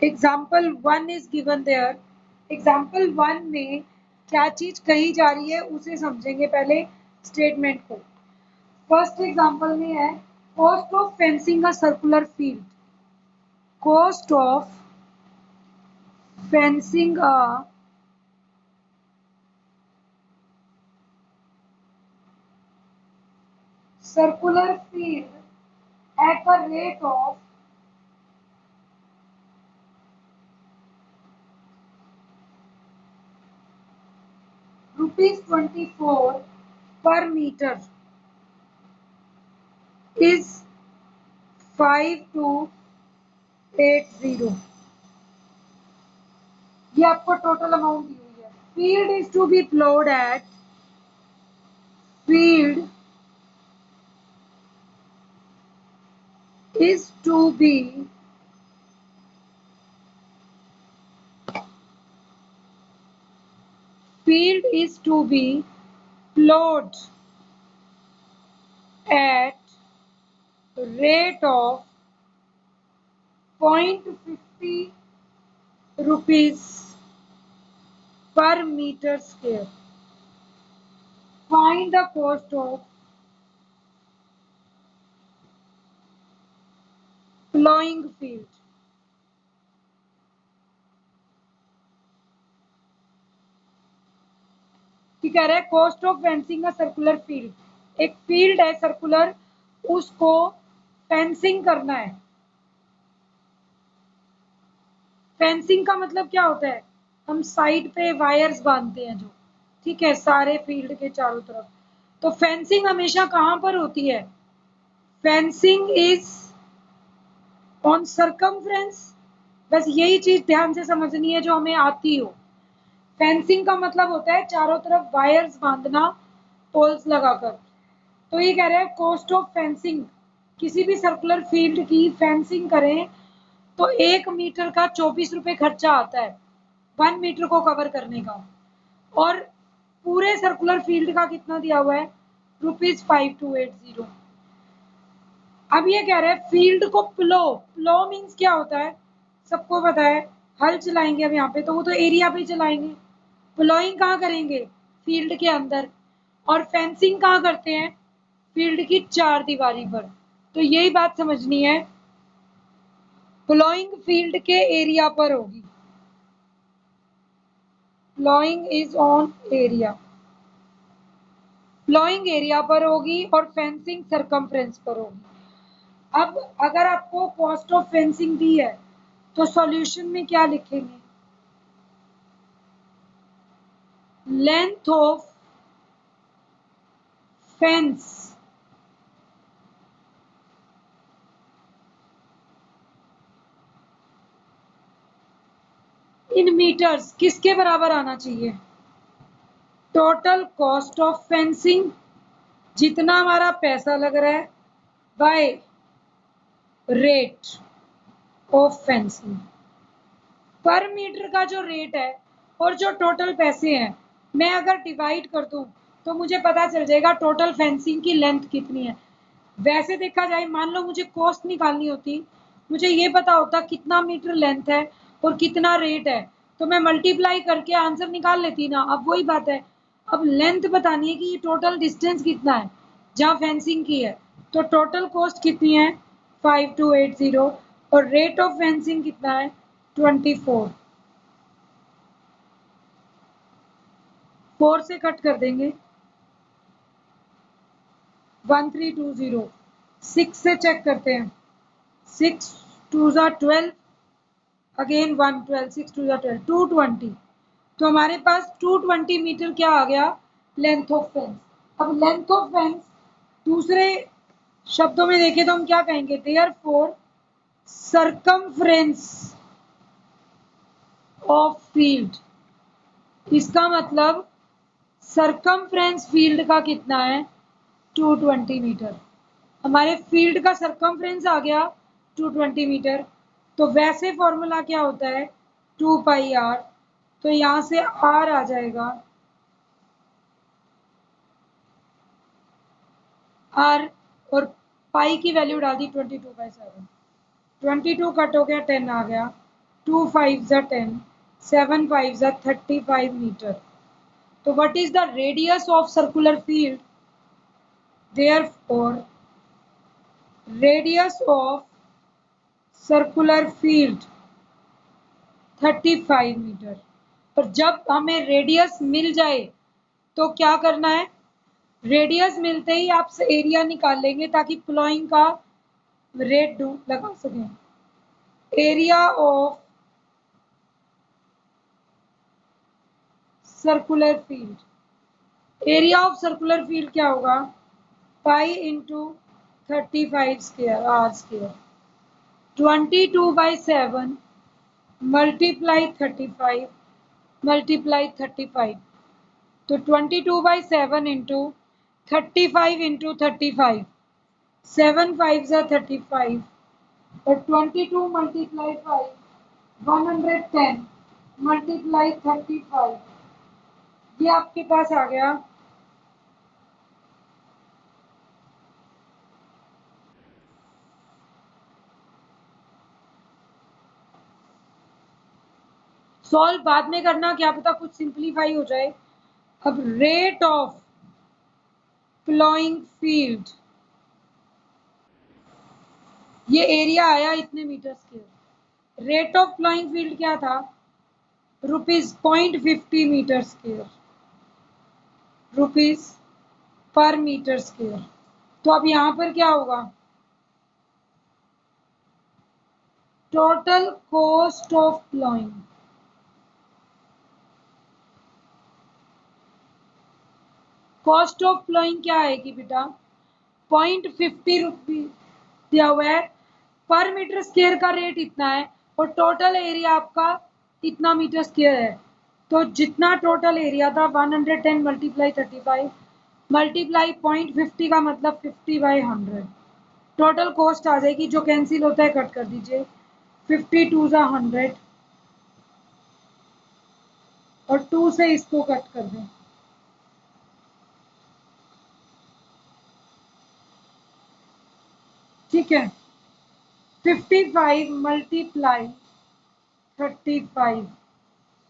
Example 1 is given there. Example 1 में क्या चीज कही जा रही है उसे समझेंगे पहले स्टेटमेंट को। फर्स्ट एग्जाम्पल में है cost of fencing a circular field. Cost of fencing a circular field at a rate of ₹24 per meter is 5280। ये आपको टोटल अमाउंट दी हुई है। Field is to be ploughed at field is to be plowed at rate of 0.50 rupees per meter square. Find the cost of plowing field. ठीक कह रहा है cost of fencing a circular field. एक field है circular, उसको fencing करना है। Fencing का मतलब क्या होता है, हम साइड पे वायर्स बांधते हैं जो, ठीक है, सारे फील्ड के चारों तरफ। तो फेंसिंग हमेशा कहां पर होती है, फेंसिंग इज ऑन सरकमफ्रेंस। बस यही चीज ध्यान से समझनी है जो हमें आती हो। फेंसिंग का मतलब होता है चारों तरफ वायर्स बांधना पोल्स लगाकर। तो ये कह रहे हैं कॉस्ट ऑफ फेंसिंग, किसी भी सर्कुलर फील्ड की फेंसिंग करें तो 1 मीटर का 24 रुपए खर्चा आता है 1 मीटर को कवर करने का। और पूरे सर्कुलर फील्ड का कितना दिया हुआ है, ₹5280। अब ये कह रहे हैं फील्ड को प्लो मीन्स क्या होता है, सबको पता है, हल चलाएंगे अब यहाँ पे तो वो तो एरिया पे चलाएंगे। प्लोइंग कहाँ करेंगे, फील्ड के अंदर। और फेंसिंग कहाँ करते हैं, फील्ड की चार दीवारी पर। तो यही बात समझनी है, प्लोइंग फील्ड के एरिया पर होगी। Ploughing is on area, ploughing area पर होगी और फेंसिंग सरकमफ्रेंस पर होगी। अब अगर आपको कॉस्ट ऑफ फेंसिंग दी है तो सॉल्यूशन में क्या लिखेंगे, length of fence in metres किसके बराबर आना चाहिए, टोटल कॉस्ट ऑफ फेंसिंग, जितना हमारा पैसा लग रहा है, बाय रेट ऑफ फेंसिंग। पर मीटर का जो रेट है और जो टोटल पैसे हैं, मैं अगर डिवाइड कर दूं तो मुझे पता चल जाएगा टोटल फेंसिंग की लेंथ कितनी है। वैसे देखा जाए, मान लो मुझे कॉस्ट निकालनी होती, मुझे ये पता होता कितना मीटर लेंथ है और कितना रेट है, तो मैं मल्टीप्लाई करके आंसर निकाल लेती ना। अब वही बात है, अब लेंथ बतानी है कि ये टोटल डिस्टेंस कितना है जहाँ फेंसिंग की है, तो टोटल कॉस्ट कितनी है 5280 और रेट ऑफ फेंसिंग कितना है 24। 4 से कट कर देंगे 1320। 6 से चेक करते हैं, 6 2 12, अगेन 112, 6 2 12, 220। तो हमारे पास 220 मीटर क्या आ गया, लेंथ ऑफ फेंस। अब लेंथ ऑफ फेंस दूसरे शब्दों में देखें तो हम क्या कहेंगे, देयरफॉर सरकमफ्रेंस ऑफ फील्ड। इसका मतलब सरकमफ्रेंस फील्ड का कितना है 220 मीटर। हमारे फील्ड का सरकमफ्रेंस आ गया 220 मीटर। तो वैसे फॉर्मूला क्या होता है 2 पाई आर, तो यहां से आर आ जाएगा, आर और पाई की वैल्यू डाल दी 22/7। 22 कट हो गया 10 आ गया, 2 5s are 10, 7 5s are 35 meter. So what is the radius of circular field? Therefore, radius of circular field 35 metre. पर जब हमें रेडियस मिल जाए तो क्या करना है? रेडियस मिलते ही आप एरिया निकाल लेंगे ताकि प्लॉइंग का रेट लगा सकें। Area of circular field, area of circular field क्या होगा? Pi into 35 square R square. 22/7 multiply 35 multiply 35, तो 22/7 इंटू 35 इंटू 35, 7 5 35 और 22 मल्टीप्लाई 5 110 मल्टीप्लाई 35, ये आपके पास आ गया। सॉल्व बाद में करना, क्या पता कुछ सिंप्लीफाई हो जाए। अब रेट ऑफ प्लॉइंग फील्ड, ये एरिया आया इतने metre square. Rate of ploughing field क्या था? ₹0.50 metre square, rupees per metre square. तो अब यहां पर क्या होगा? Total cost of ploughing, cost of ploughing क्या आएगी बेटा? 0.50 रुपीज दिया हुआ है, पर मीटर स्क्वायर का रेट इतना है और टोटल एरिया आपका इतना मीटर स्क्वायर है। तो जितना टोटल एरिया था 110 मल्टीप्लाई 35 मल्टीप्लाई 0.50 का मतलब 50/100, टोटल कॉस्ट आ जाएगी। जो कैंसिल होता है कट कर दीजिए। 52 जा 100 और 2 से इसको कट कर दें। ठीक है, 55 मल्टीप्लाई 35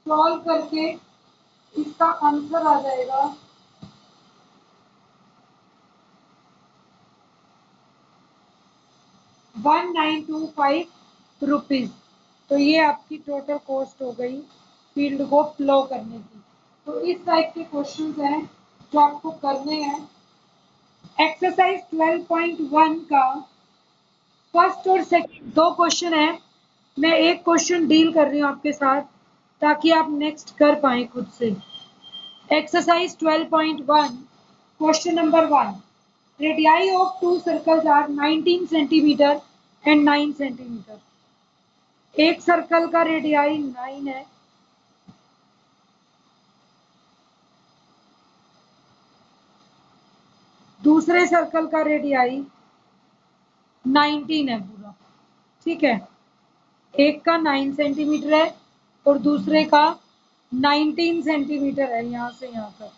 सॉल्व करके इसका आंसर आ जाएगा 1925 रुपीज। तो ये आपकी टोटल कॉस्ट हो गई फील्ड को प्लो करने की। तो इस टाइप के क्वेश्चंस हैं जो आपको करने हैं। एक्सरसाइज 12.1 का फर्स्ट और सेकंड दो क्वेश्चन है। मैं एक क्वेश्चन डील कर रही हूँ आपके साथ ताकि आप नेक्स्ट कर पाए खुद से। Exercise 12.1 question number 1, radii of two circles are 19 centimetre and 9 centimetre. एक सर्कल का रेडियाई 9 है, दूसरे सर्कल का रेडियाई 19 है पूरा। ठीक है, एक का 9 सेंटीमीटर है और दूसरे का 19 सेंटीमीटर है यहाँ से यहाँ तक,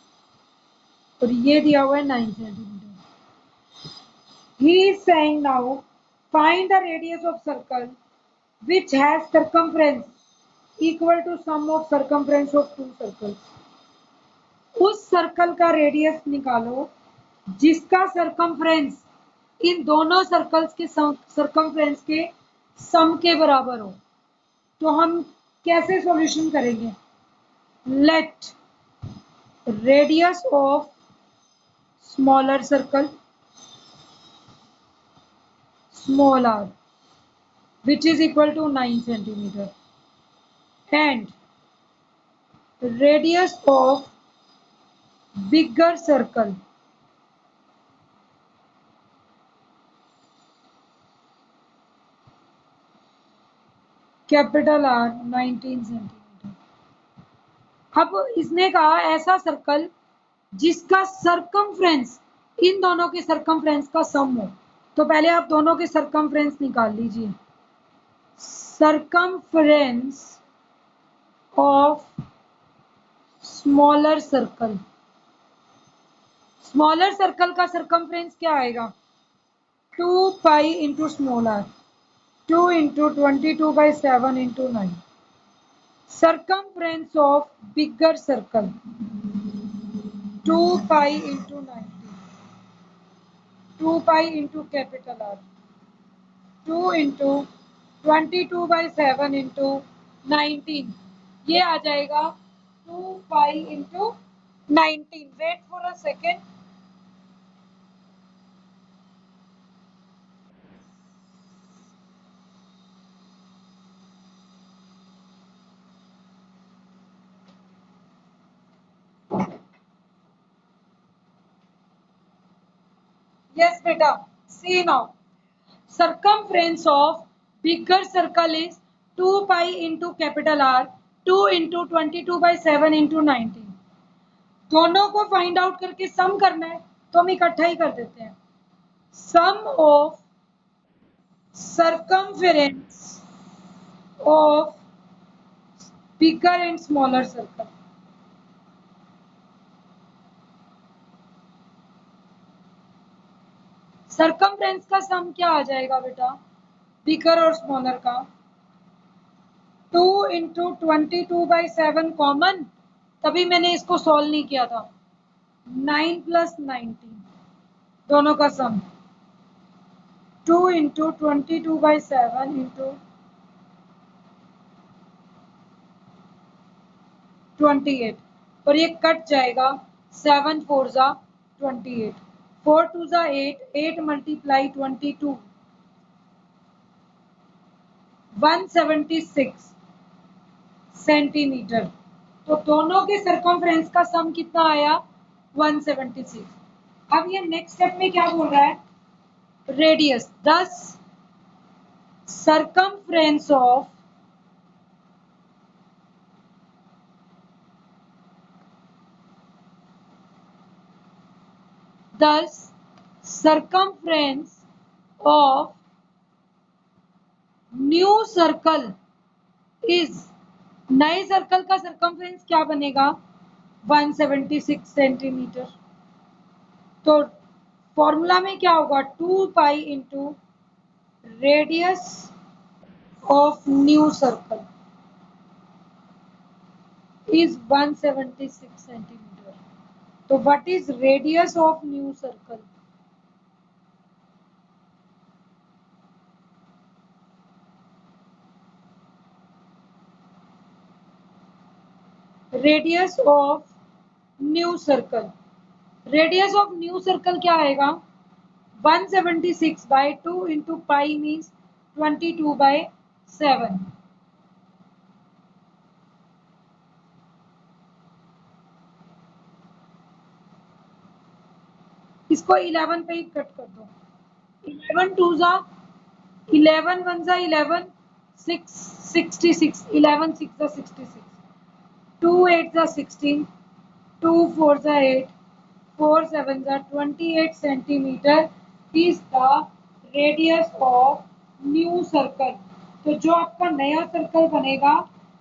और ये दिया हुआ है 9 centimetre. He is saying now find the radius of circle which has circumference equal to sum of circumference of two circles. उस सर्कल का रेडियस निकालो जिसका सरकमफ्रेंस इन दोनों सर्कल्स के सरकमफ्रेंस के सम के बराबर हो। तो हम कैसे सॉल्यूशन करेंगे? Let radius of smaller circle small r which is equal to 9 centimeter and radius of bigger circle capital R 19 centimetre. अब इसने कहा ऐसा सर्कल जिसका सरकमफ्रेंस इन दोनों के सरकमफ्रेंस का सम हो। तो पहले आप दोनों के सरकमफ्रेंस निकाल लीजिए। Circumference of smaller circle, smaller circle का सरकमफ्रेंस क्या आएगा? 2 pi into small R. 2 into 22/7 into 9. Circumference of bigger circle 2 pi into 90. 2 pi into capital R. 2 into 22/7 into 19. ये आ जाएगा 2 pi into 19. Wait for a second. Yes, beta. See now. Circumference of bigger circle is 2 pi into capital R, 2 into 22/7 into 19. दोनों को find out करके सम करना है तो हम इकट्ठा ही कर देते हैं. Sum of circumference of bigger and smaller circle. Circumference का सम क्या आ जाएगा बेटा बिगर और स्मॉलर का 2 इंटू 22/7 कॉमन तभी मैंने इसको सॉल्व नहीं किया था 9 प्लस 19 दोनों का सम 2 इंटू 22/7 इंटू 28 और ये कट जाएगा 7 4 जा 28 4 2 जा 8 8 मल्टीप्लाई 22 176 सेंटीमीटर. तो दोनों के सर्कमफ्रेंस का सम कितना आया 176. अब ये नेक्स्ट स्टेप में क्या बोल रहा है radius 10 circumference of circumference of new circle is नए सर्कल का सर्कमफ्रेंस क्या बनेगा 176 सेंटीमीटर. तो फॉर्मूला में क्या होगा 2 pi into radius of new circle is 176 centimetre. तो what is radius of new circle radius of new circle radius of new circle क्या आएगा 176/2 इंटू पाई मीन्स 22/7. इसको 11 पे ही कट कर दो 11 2 जा 11 1 जा 11 6 66 11 6 जा 66 2 8 जा 16 2 4 जा 8 4 7 जा 28 centimetre is the radius of new circle. तो जो आपका नया सर्कल बनेगा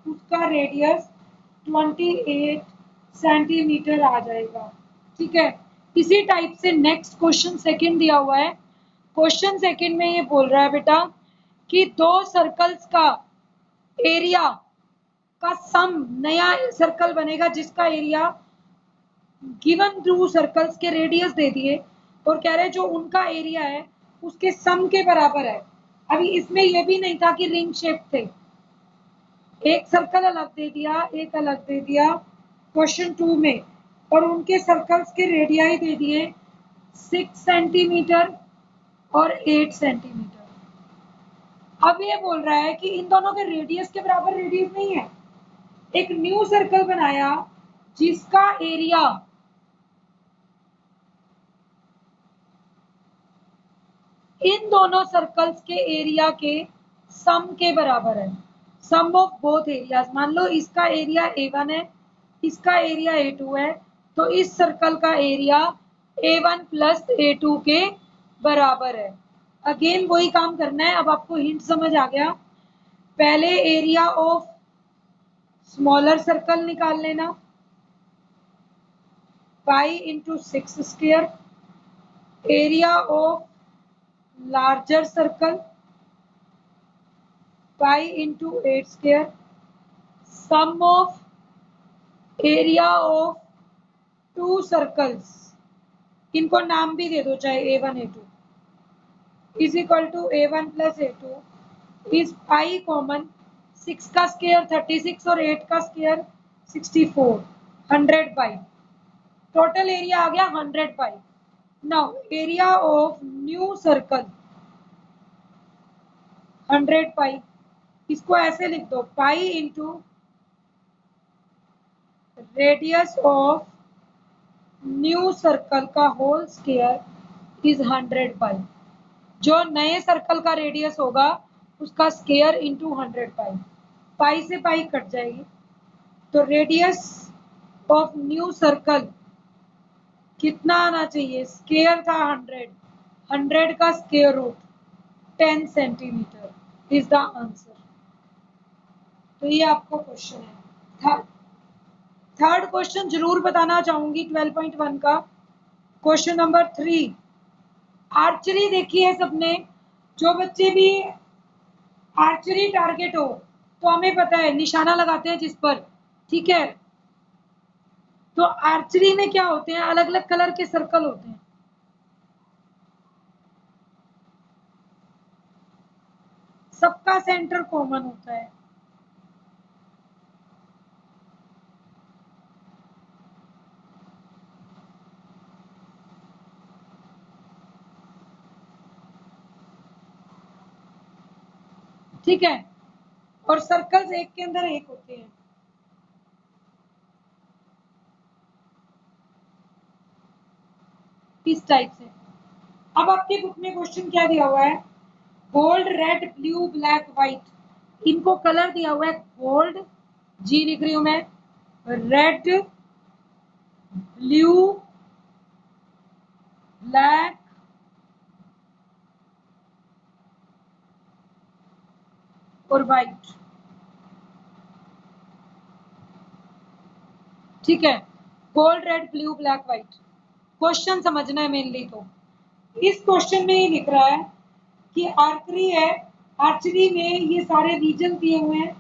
उसका रेडियस 28 सेंटीमीटर आ जाएगा. ठीक है. इसी टाइप से नेक्स्ट क्वेश्चन सेकंड दिया हुआ है. क्वेश्चन सेकंड में ये बोल रहा है बेटा कि दो सर्कल्स का एरिया का सम नया सर्कल बनेगा जिसका एरिया गिवन थ्रू सर्कल्स के रेडियस दे दिए और कह रहे जो उनका एरिया है उसके सम के बराबर है. अभी इसमें ये भी नहीं था कि रिंग शेप थे. एक सर्कल अलग दे दिया एक अलग दे दिया क्वेश्चन 2 में और उनके सर्कल्स के रेडियाई दे दिए 6 सेंटीमीटर और 8 सेंटीमीटर. अब ये बोल रहा है कि इन दोनों के रेडियस के बराबर रेडियस नहीं है. एक न्यू सर्कल बनाया जिसका एरिया इन दोनों सर्कल्स के एरिया के सम के बराबर है. Sum of both areas. मान लो इसका एरिया A1 है इसका एरिया A2 है तो इस सर्कल का एरिया A1 प्लस A2 के बराबर है. अगेन वही काम करना है. अब आपको हिंट समझ आ गया. पहले एरिया ऑफ स्मॉलर सर्कल निकाल लेना pi into 6 square area of larger circle pi into 8 square, sum of area of two circles, इनको नाम भी दे दो चाहे A1 A2, is equal to A1 plus A2 is pi common, 6 का square 36 और 8 का स्क्वायर 64, 100 पाई, टोटल एरिया आ गया 100 pi. Now area of new circle 100 pi, इसको ऐसे लिख दो pi into radius of new circle का होल स्क्वायर इज 100 पाई। जो नए सर्कल का रेडियस होगा उसका स्क्वायर इंटू 100 पाई, पाई से पाई कट जाएगी, तो रेडियस ऑफ न्यू सर्कल कितना आना चाहिए, स्क्वायर था 100, 100 का square root 10 centimetre is the answer. तो ये आपको क्वेश्चन है। थर्ड क्वेश्चन जरूर बताना चाहूंगी 12.1 का, क्वेश्चन नंबर 3। आर्चरी देखी है सबने, जो बच्चे भी आर्चरी टारगेट हो तो हमें पता है निशाना लगाते हैं जिस पर, ठीक है। तो आर्चरी में क्या होते हैं, अलग अलग कलर के सर्कल होते हैं, सबका सेंटर कॉमन होता है। ठीक है, और सर्कल्स एक के अंदर एक होते हैं। इस टाइप से। अब आपके बुक में क्वेश्चन क्या दिया हुआ है, gold, red, blue, black, white, इनको कलर दिया हुआ है। गोल्ड जी लिख रही हूं मैं, रेड, ब्लू, ब्लैक, और व्हाइट। ठीक है, gold, red, blue, black, white. Question समझना है मेनली। तो इस क्वेश्चन में ये लिख रहा है कि आर्चरी है, आर्चरी में ये सारे रीजन दिए हुए हैं,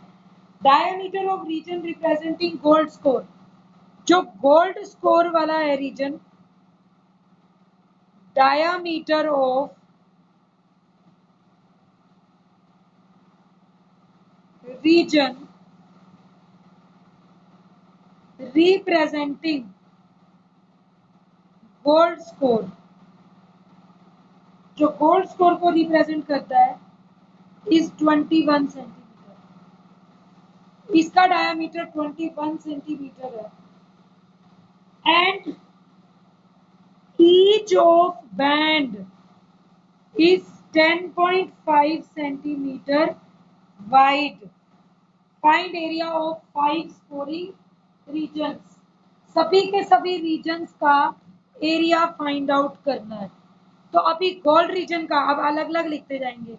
diameter of region representing gold score. जो गोल्ड स्कोर वाला है region, diameter of region representing gold score, जो गोल्ड स्कोर को रिप्रेजेंट करता है, इज 21 सेंटीमीटर। इसका डायमीटर 21 सेंटीमीटर है, and each of band is 10.5 centimeter wide. Find area of 5 scoring regions. सभी के सभी रीजन्स का एरिया फाइंड आउट करना है। तो अभी गोल्ड रीजन का अब अलग अलग लिखते जाएंगे।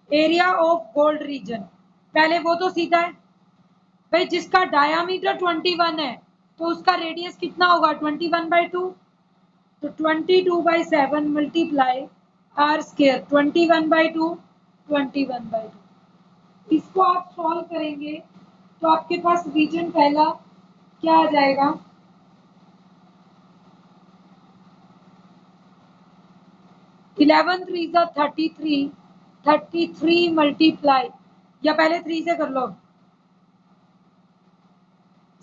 एरिया ऑफ गोल्ड रीजन, पहले वो तो सीधा है भाई, जिसका डायामीटर 21 है तो उसका रेडियस कितना होगा, 21/2, तो 22/7 मल्टीप्लाई आर स्क्वायर, 21/2, 21/2। इसको आप सॉल्व करेंगे तो आपके पास रीजन पहला क्या आ जाएगा, 11 3 जा 33, 33 मल्टीप्लाई, या पहले 3 से कर लो,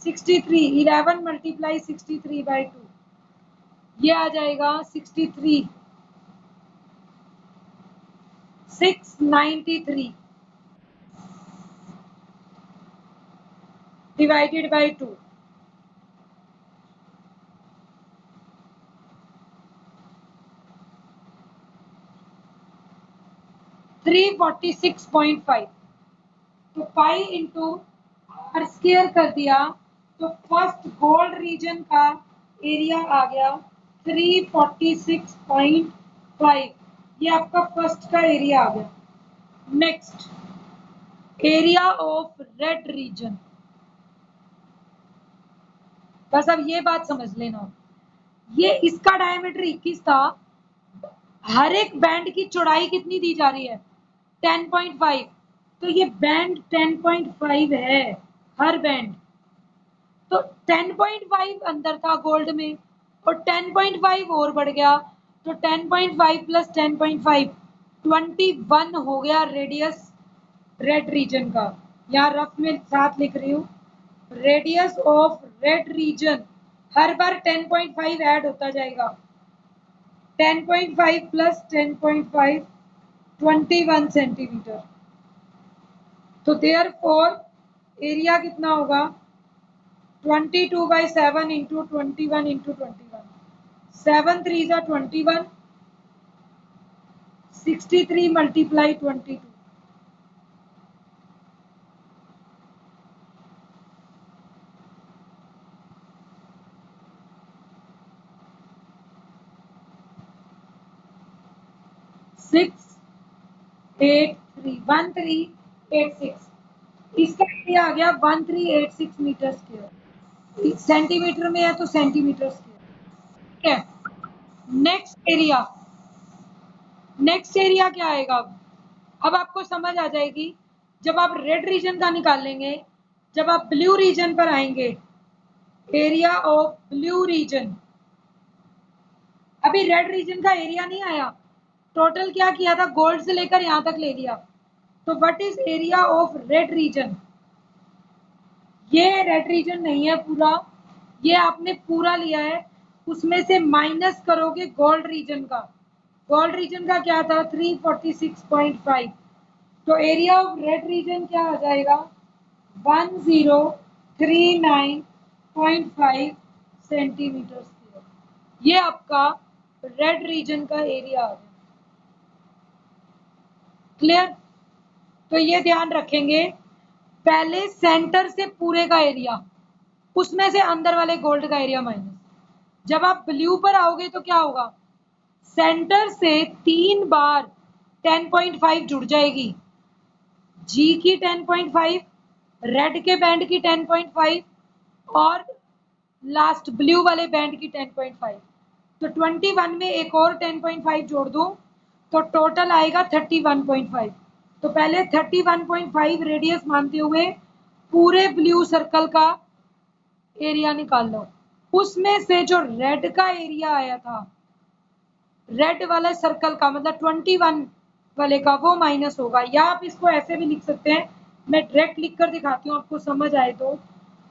63, 11 मल्टीप्लाई 63/2, ये आ जाएगा 63, 693 डिवाइडेड बाई 2, 346.5। तो पाई इंटू आर स्क्वायर कर दिया, तो फर्स्ट गोल्ड रीजन का एरिया आ गया 346.5, ये आपका फर्स्ट का एरिया आ गया। Next area of red region, बस अब ये बात समझ लेना, ये इसका डायमीटर 21 था, हर एक बैंड की चौड़ाई कितनी दी जा रही है, 10.5, तो ये बैंड 10.5 है हर बैंड। तो 10.5 अंदर था गोल्ड में और 10.5 और बढ़ गया, तो 10.5 प्लस 10.5 21 हो गया रेडियस रेड रीजन का। यहाँ रफ में साथ लिख रही हूँ, radius of red region. Her bar 10.5 add होता जाएगा, 10.5 प्लस 10.5 21 सेंटीमीटर। तो देयरफॉर एरिया कितना होगा, 22/7 इंटू 21 इंटू 21, 7 3 जा 21, 63 मल्टीप्लाई 22, 1386। इसका एरिया आ गया 1386 मीटर स्क्वायर। सेंटीमीटर में है तो सेंटीमीटर स्क्वायर। ठीक है, नेक्स्ट एरिया क्या आएगा। अब आपको समझ आ जाएगी जब आप रेड रीजन का निकालेंगे। जब आप ब्लू रीजन पर आएंगे, एरिया ऑफ ब्लू रीजन, अभी रेड रीजन का एरिया नहीं आया, टोटल क्या किया था, गोल्ड से लेकर यहां तक ले लिया। तो what is area of red region, ये रेड रीजन नहीं है पूरा, ये आपने पूरा लिया है, उसमें से माइनस करोगे गोल्ड रीजन का। गोल्ड रीजन का क्या था, 346.5। तो एरिया ऑफ रेड रीजन क्या आ जाएगा, 1039.5 सेंटीमीटर स्क्वायर। ये आपका रेड रीजन का एरिया आ गया। क्लियर। तो ये ध्यान रखेंगे, पहले सेंटर से पूरे का एरिया, उसमें से अंदर वाले गोल्ड का एरिया माइनस। जब आप ब्लू पर आओगे तो क्या होगा, सेंटर से 3 बार 10.5 जुड़ जाएगी, जी की 10.5, रेड के बैंड की 10.5 और लास्ट ब्लू वाले बैंड की 10.5। तो 21 में एक और 10.5 जोड़ दूं तो टोटल आएगा 31.5। तो पहले 31.5 रेडियस मानते हुए पूरे ब्लू सर्कल का एरिया निकाल लो। उसमें से जो रेड का एरिया आया था, रेड वाला सर्कल का मतलब 21 वाले का, वो माइनस होगा। या आप इसको ऐसे भी लिख सकते हैं, मैं डायरेक्ट लिख कर दिखाती हूँ आपको समझ आए तो।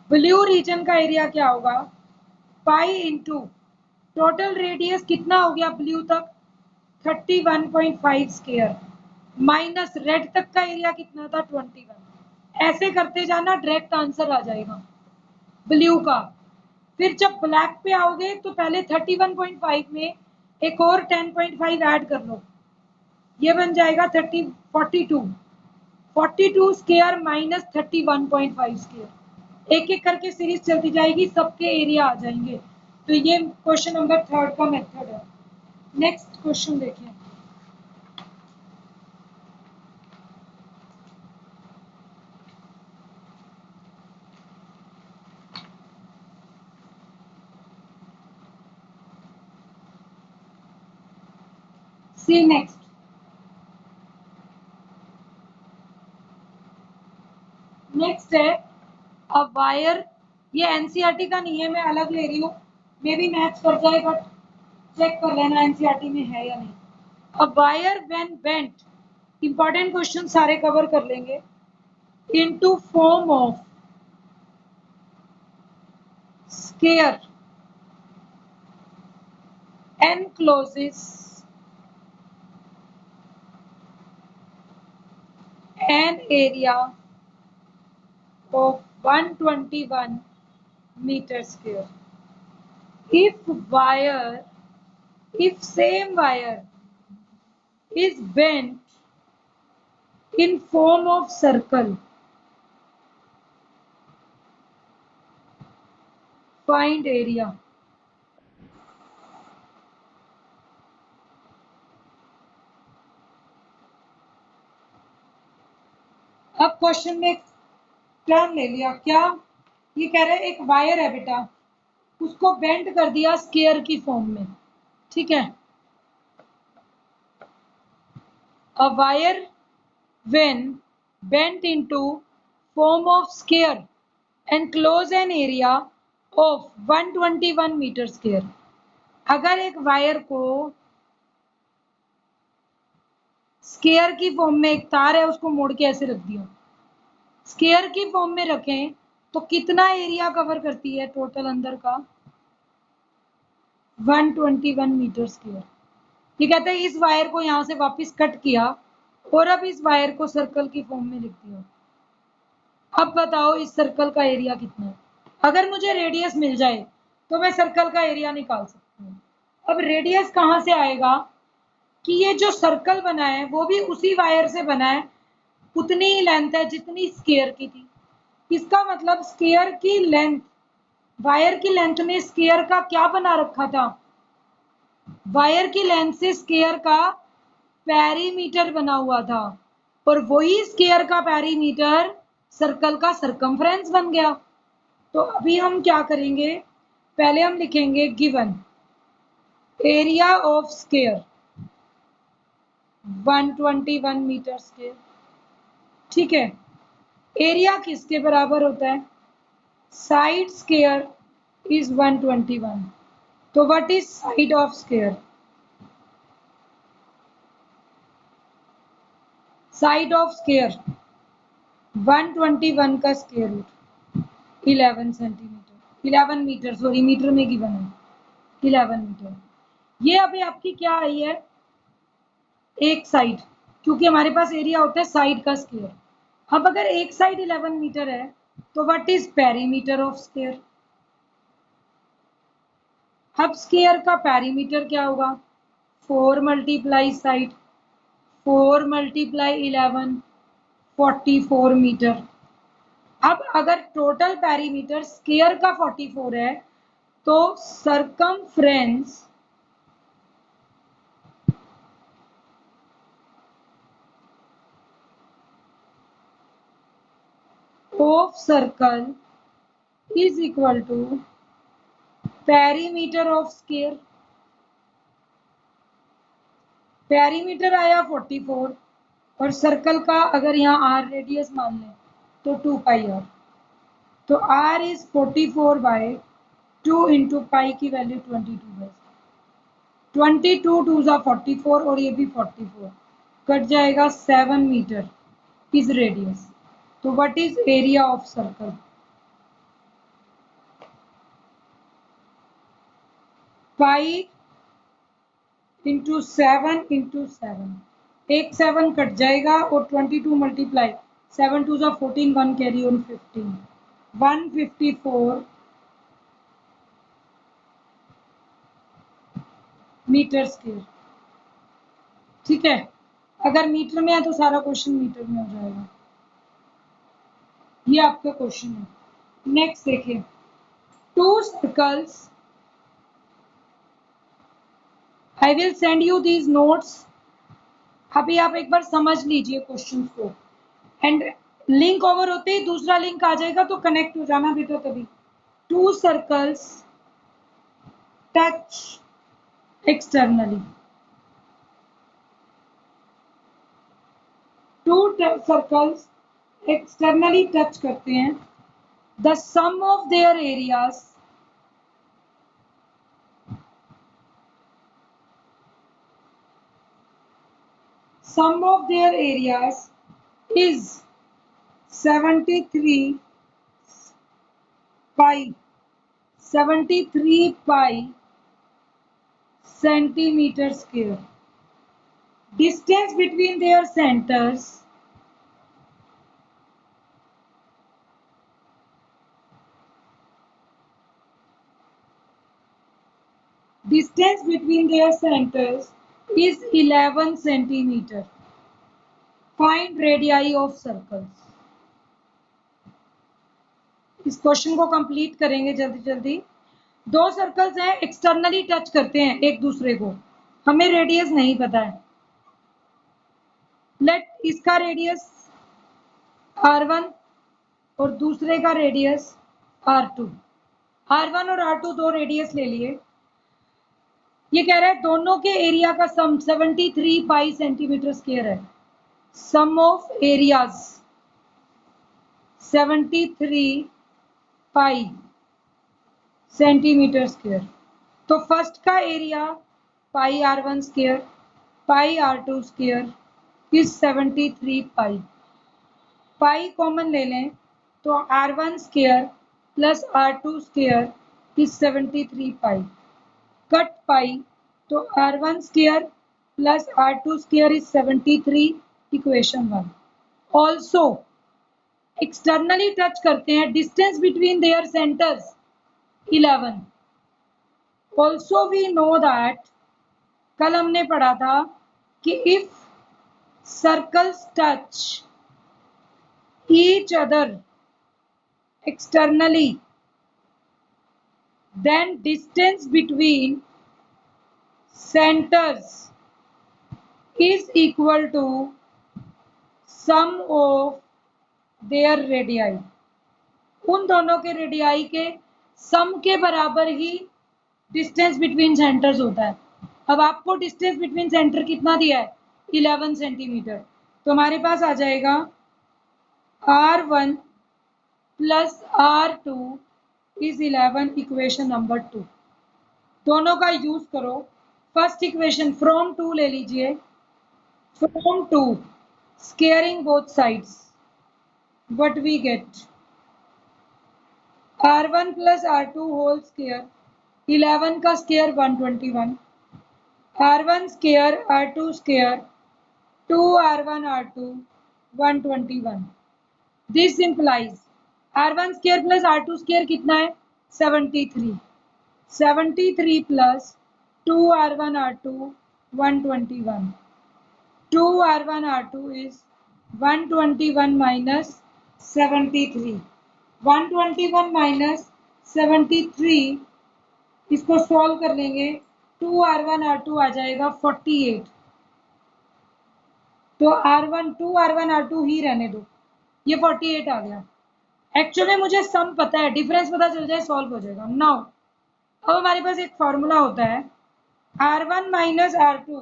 ब्लू रीजन का एरिया क्या होगा, पाई इंटू टोटल रेडियस कितना हो गया ब्लू तक, 31.5 स्क्वायर, माइनस रेड तक का एरिया कितना था, 21। ऐसे करते जाना, डायरेक्ट आंसर आ जाएगा ब्लू का। फिर जब ब्लैक पे आओगे तो पहले 31.5 में एक और 10.5 ऐड कर लो, ये बन जाएगा 42 स्क्वायर माइनस 31.5 स्क्वायर। एक एक करके सीरीज चलती जाएगी, सबके एरिया आ जाएंगे। तो ये क्वेश्चन नंबर 3 का मेथड है। नेक्स्ट क्वेश्चन देखिए, सी नेक्स्ट। नेक्स्ट है अ वायर, ये एनसीईआरटी का नहीं है, मैं अलग ले रही हूँ, मे भी मैच कर जाए, बट चेक कर लेना एनसीईआरटी में है या नहीं। A wire when bent, important question सारे कवर कर लेंगे, into form of square encloses an area of 121 meter square. If wire, if same wire is bent in form of circle, find area. अब question में term ले लिया क्या, ये कह रहा है एक वायर है बेटा, उसको बेंड कर दिया स्केयर की फॉर्म में। ठीक है, a wire when bent into form of square and close an area of 121 metre square. अगर एक वायर को स्क्वायर की फॉर्म में, एक तार है उसको मोड़ के ऐसे रख दिया, स्क्वायर की फॉर्म में रखें तो कितना एरिया कवर करती है टोटल अंदर का? 121 मीटर स्क्वायर। ये कहते हैं इस वायर को यहां से वापस कट किया और अब इस वायर को सर्कल की फॉर्म में लिख दिया। अब बताओ इस सर्कल का एरिया कितना है? अगर मुझे रेडियस मिल जाए तो मैं सर्कल का एरिया निकाल सकती हूँ। अब रेडियस कहाँ से आएगा कि ये जो सर्कल बना है वो भी उसी वायर से बना है, उतनी ही लेंथ है जितनी स्क्वायर की थी। इसका मतलब स्क्वायर की लेंथ, वायर की लेंथ ने स्क्वायर का क्या बना रखा था? वायर की लेंथ से स्क्वायर का पेरीमीटर बना हुआ था और वही स्क्वायर का पेरीमीटर सर्कल का सरकमफ्रेंस बन गया। तो अभी हम क्या करेंगे, पहले हम लिखेंगे given area of square 121 metre square. ठीक है, एरिया किसके बराबर होता है? Side square is 121। तो what is side of square? Side of square 121 का square root 11 centimetre, 11 metre, sorry metre में गिवन है 11 मीटर। ये अभी आपकी क्या आई है? एक साइड, क्योंकि हमारे पास एरिया होता है साइड का स्क्वायर। अब अगर एक साइड 11 मीटर है तो what is perimeter of square? अब स्क्वायर का पेरीमीटर क्या होगा? 4 मल्टीप्लाई साइड, 4 मल्टीप्लाई 11, 44 मीटर। अब अगर टोटल पेरीमीटर स्क्वायर का 44 है तो circumference of circle is equal to perimeter of square. Perimeter आया 44 और सर्कल का अगर यहाँ आर रेडियस मान लें तो 2 पाई आर। तो r is 44 by 2 into pi की वैल्यू 22 22 टू जा 44 और ये भी 44 कट जाएगा 7 मीटर इज रेडियस। तो what is area of circle? Pi into 7 into 7, एक 7 कट जाएगा और 22 मल्टीप्लाई 7 टू जा 14, 1 कैरी ऑन 15, 154 मीटर स्क्वायर। ठीक है, अगर मीटर में है तो सारा क्वेश्चन मीटर में हो जाएगा। ये आपका क्वेश्चन है। नेक्स्ट देखिए, to circles, I will send you these notes. अभी आप एक बार समझ लीजिए क्वेश्चन को एंड लिंक ओवर होते ही दूसरा लिंक आ जाएगा तो कनेक्ट हो जाना बेटा तभी। Two circles touch externally, two circles externally touch करते हैं। The sum of their areas, sum of their areas is 73 pi 73 pi centimeter square. Distance between their centers is 11 centimeter. Find radii of circles. इस question को complete करेंगे जल्दी जल्दी। दो circles हैं, externally touch करते हैं एक दूसरे को, हमें रेडियस नहीं पता है। लेट इसका रेडियस R1 और दूसरे का रेडियस R2। R1 और R2 दो रेडियस ले लिए। ये कह रहा है दोनों के एरिया का सम 73 पाई सेंटीमीटर स्क्वायर है। Sum of areas 73 pi centimetre square. तो फर्स्ट का area pi r1 square pi r2 square is 73 pi. Pi common ले लें तो r1 square plus r2 square is 73 pi. Cut pi तो r1 square plus r2 square is 73, equation 1। Also externally touch करते हैं, distance between their centres 11। Also we know that, कल हमने पढ़ा था कि if circles touch each other externally then distance between centers is equal to sum of their radii। उन दोनों के रेडियाई के सम के बराबर ही डिस्टेंस बिटवीन सेंटर्स होता है। अब आपको डिस्टेंस बिटवीन सेंटर कितना दिया है? 11 सेंटीमीटर। तो हमारे पास आ जाएगा r1 plus r2 is 11, equation number 2। दोनों का यूज करो। फर्स्ट इक्वेशन फ्रॉम 2 ले लीजिए। From 2 squaring both sides, what we get r1 plus r2 whole square, 11 का square 121, r1 square r2 square 2r1 r2 121। This implies r1 square plus r2 square कितना है? 73। 73 plus 2r1 r2 121। 2r1 r2 is 121 minus 73। 121 minus 73, इसको solve कर लेंगे। 2r1 r2 आ जाएगा 48। तो r1 r2 ही रहने दो, ये 48 आ गया। एक्चुअली मुझे सम पता है, डिफरेंस पता चल जाए सॉल्व हो जाएगा। नाउ अब हमारे पास एक फॉर्मूला होता है, r1 minus r2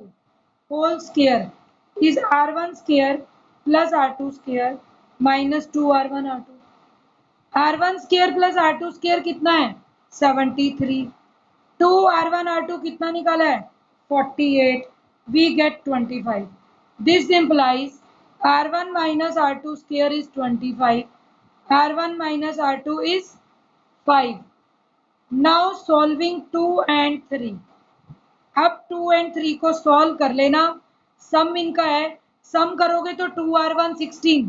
whole square is r1 square plus r2 square minus 2r1 r2। r1 square plus r2 square कितना है? 73। 2r1 r2 कितना निकाला है? 48। We get 25। This implies r1 minus r2 square is 25, r1 minus r2 is 5। Now solving 2 and 3। अब 2 and 3 को solve कर लेना। सम इनका है, सम करोगे तो 2r1 16,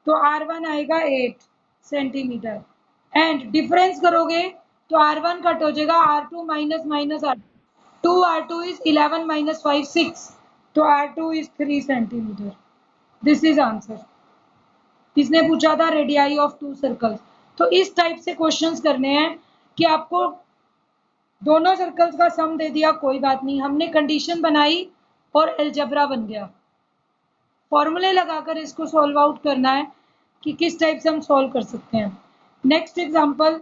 तो r1 आएगा 8 सेंटीमीटर। एंड डिफरेंस करोगे तो r1 कट हो जाएगा, r2 minus minus r2, 2r2 is 11 minus 5 6, तो r2 is 3 centimetre. This is answer. किसने पूछा था? Radii of 2 circles. तो इस टाइप से क्वेश्चंस करने हैं कि आपको दोनों सर्कल्स का सम दे दिया, कोई बात नहीं, हमने कंडीशन बनाई और अलजेब्रा बन गया। फॉर्मूले लगाकर इसको सॉल्व आउट करना है कि किस टाइप से हम सॉल्व कर सकते हैं। Next example